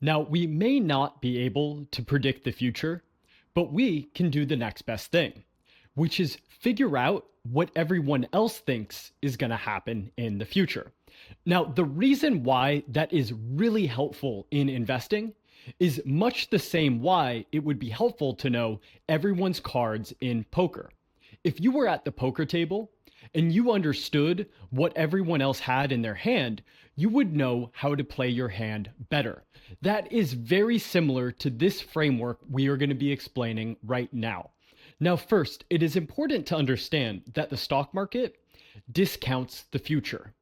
Now, we may not be able to predict the future, but we can do the next best thing, which is figure out what everyone else thinks is going to happen in the future. Now, the reason why that is really helpful in investing is much the same why it would be helpful to know everyone's cards in poker. If you were at the poker table and you understood what everyone else had in their hand, you would know how to play your hand better. That is very similar to this framework we are going to be explaining right now. Now, first, it is important to understand that the stock market discounts the future.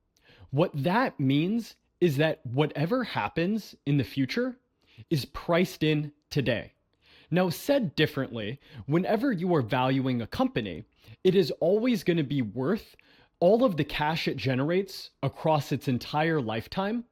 What that means is that whatever happens in the future is priced in today. Now, said differently, whenever you are valuing a company, it is always going to be worth all of the cash it generates across its entire lifetime,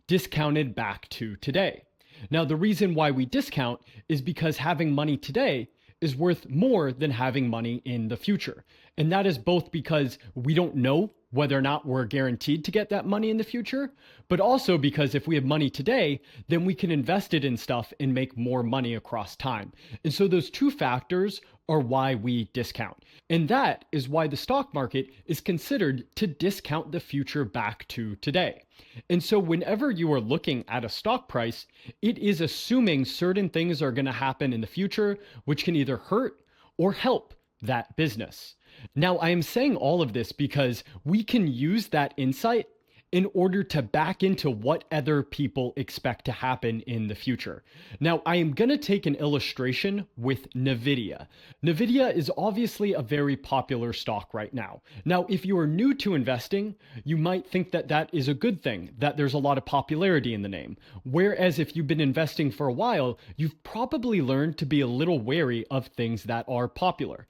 discounted back to today. Now, the reason why we discount is because having money today is worth more than having money in the future. And that is both because we don't know whether or not we're guaranteed to get that money in the future, but also because if we have money today, then we can invest it in stuff and make more money across time. And so those two factors are why we discount. And that is why the stock market is considered to discount the future back to today. And so whenever you are looking at a stock price, it is assuming certain things are going to happen in the future, which can either hurt or help that business. Now, I am saying all of this because we can use that insight in order to back into what other people expect to happen in the future. Now, I am going to take an illustration with Nvidia. Nvidia is obviously a very popular stock right now. Now, if you are new to investing, you might think that that is a good thing, that there's a lot of popularity in the name. Whereas if you've been investing for a while, you've probably learned to be a little wary of things that are popular.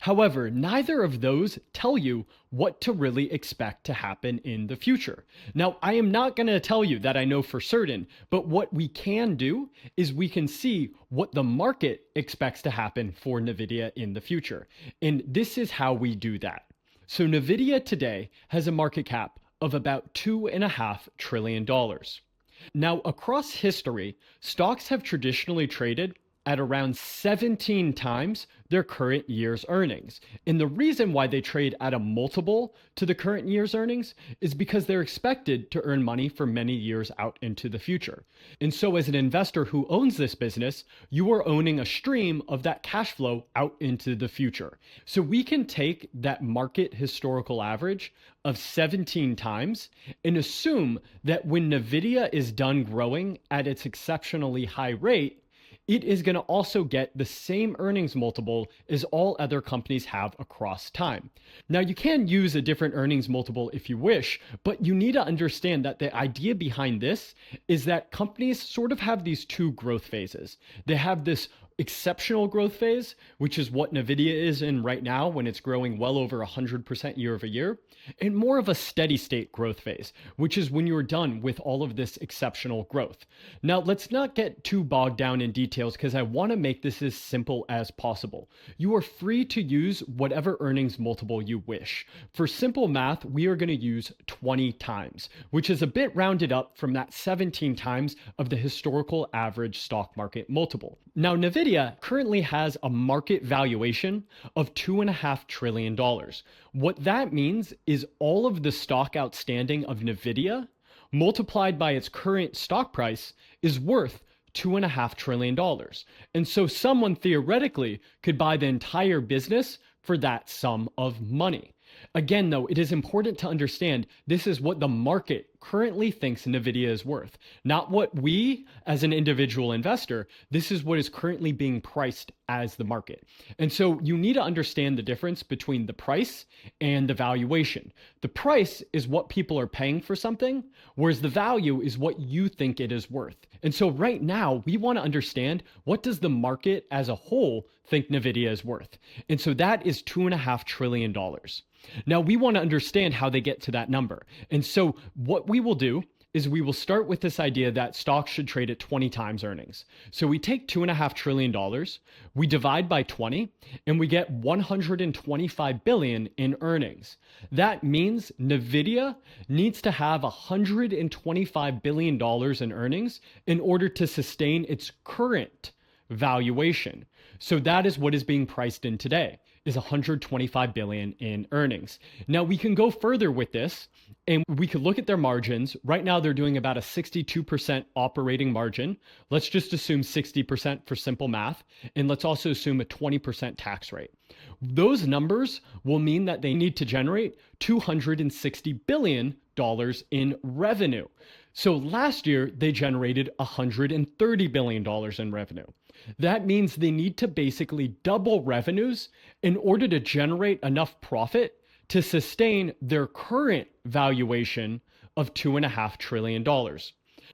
However, neither of those tell you what to really expect to happen in the future. Now, I am not going to tell you that I know for certain, but what we can do is we can see what the market expects to happen for Nvidia in the future. And this is how we do that. So Nvidia today has a market cap of about $2.5 trillion. Now, across history, stocks have traditionally traded at around 17 times their current year's earnings. And the reason why they trade at a multiple to the current year's earnings is because they're expected to earn money for many years out into the future. And so as an investor who owns this business, you are owning a stream of that cash flow out into the future. So we can take that market historical average of 17 times and assume that when Nvidia is done growing at its exceptionally high rate, it is going to also get the same earnings multiple as all other companies have across time. Now, you can use a different earnings multiple if you wish, but you need to understand that the idea behind this is that companies sort of have these two growth phases. They have this exceptional growth phase, which is what Nvidia is in right now when it's growing well over 100% year over year, and more of a steady state growth phase, which is when you're done with all of this exceptional growth. Now, let's not get too bogged down in details because I want to make this as simple as possible. You are free to use whatever earnings multiple you wish. For simple math, we are going to use 20 times, which is a bit rounded up from that 17 times of the historical average stock market multiple. Now, Nvidia currently has a market valuation of $2.5 trillion. What that means is all of the stock outstanding of Nvidia multiplied by its current stock price is worth $2.5 trillion. And so someone theoretically could buy the entire business for that sum of money. Again, though, it is important to understand this is what the market currently thinks Nvidia is worth, not what we as an individual investor, this is what is currently being priced as the market. And so you need to understand the difference between the price and the valuation. The price is what people are paying for something, whereas the value is what you think it is worth. And so right now we want to understand, what does the market as a whole think Nvidia is worth? And so that is $2.5 trillion. Now we want to understand how they get to that number. And so what we will do is we will start with this idea that stocks should trade at 20 times earnings. So we take $2.5 trillion, we divide by 20, and we get 125 billion in earnings. That means Nvidia needs to have $125 billion in earnings in order to sustain its current valuation. So that is what is being priced in today, is 125 billion in earnings. Now we can go further with this and we could look at their margins. Right now they're doing about a 62% operating margin. Let's just assume 60% for simple math. And let's also assume a 20% tax rate. Those numbers will mean that they need to generate $260 billion in revenue. So last year they generated $130 billion in revenue. That means they need to basically double revenues in order to generate enough profit to sustain their current valuation of $2.5 trillion.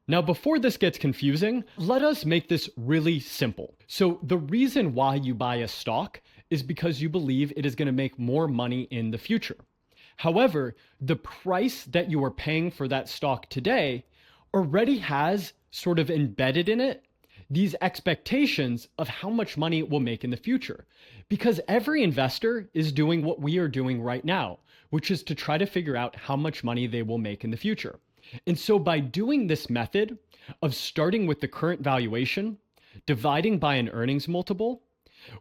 Now, before this gets confusing, let us make this really simple. So the reason why you buy a stock is because you believe it is going to make more money in the future. However, the price that you are paying for that stock today already has sort of embedded in it these expectations of how much money it will make in the future. Because every investor is doing what we are doing right now, which is to try to figure out how much money they will make in the future. And so by doing this method of starting with the current valuation, dividing by an earnings multiple,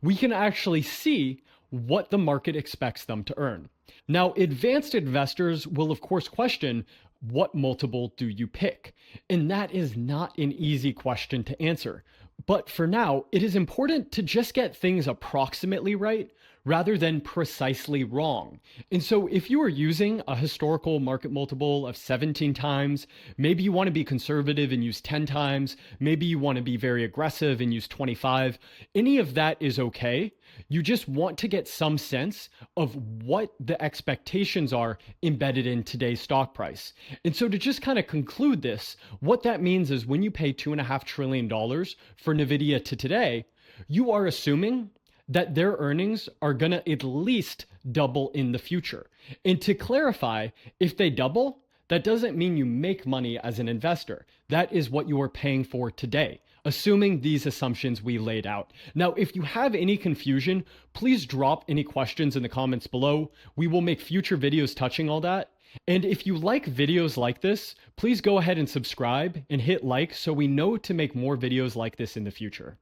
we can actually see what the market expects them to earn. Now, advanced investors will of course question, what multiple do you pick? And that is not an easy question to answer. But for now, it is important to just get things approximately right rather than precisely wrong. And so if you are using a historical market multiple of 17 times, maybe you want to be conservative and use 10 times, maybe you want to be very aggressive and use 25, any of that is okay. You just want to get some sense of what the expectations are embedded in today's stock price. And so to just kind of conclude this, what that means is when you pay $2.5 trillion for Nvidia to today, you are assuming that their earnings are going to at least double in the future. And to clarify, if they double, that doesn't mean you make money as an investor. That is what you are paying for today, assuming these assumptions we laid out. Now, if you have any confusion, please drop any questions in the comments below. We will make future videos touching all that. And if you like videos like this, please go ahead and subscribe and hit like so we know to make more videos like this in the future.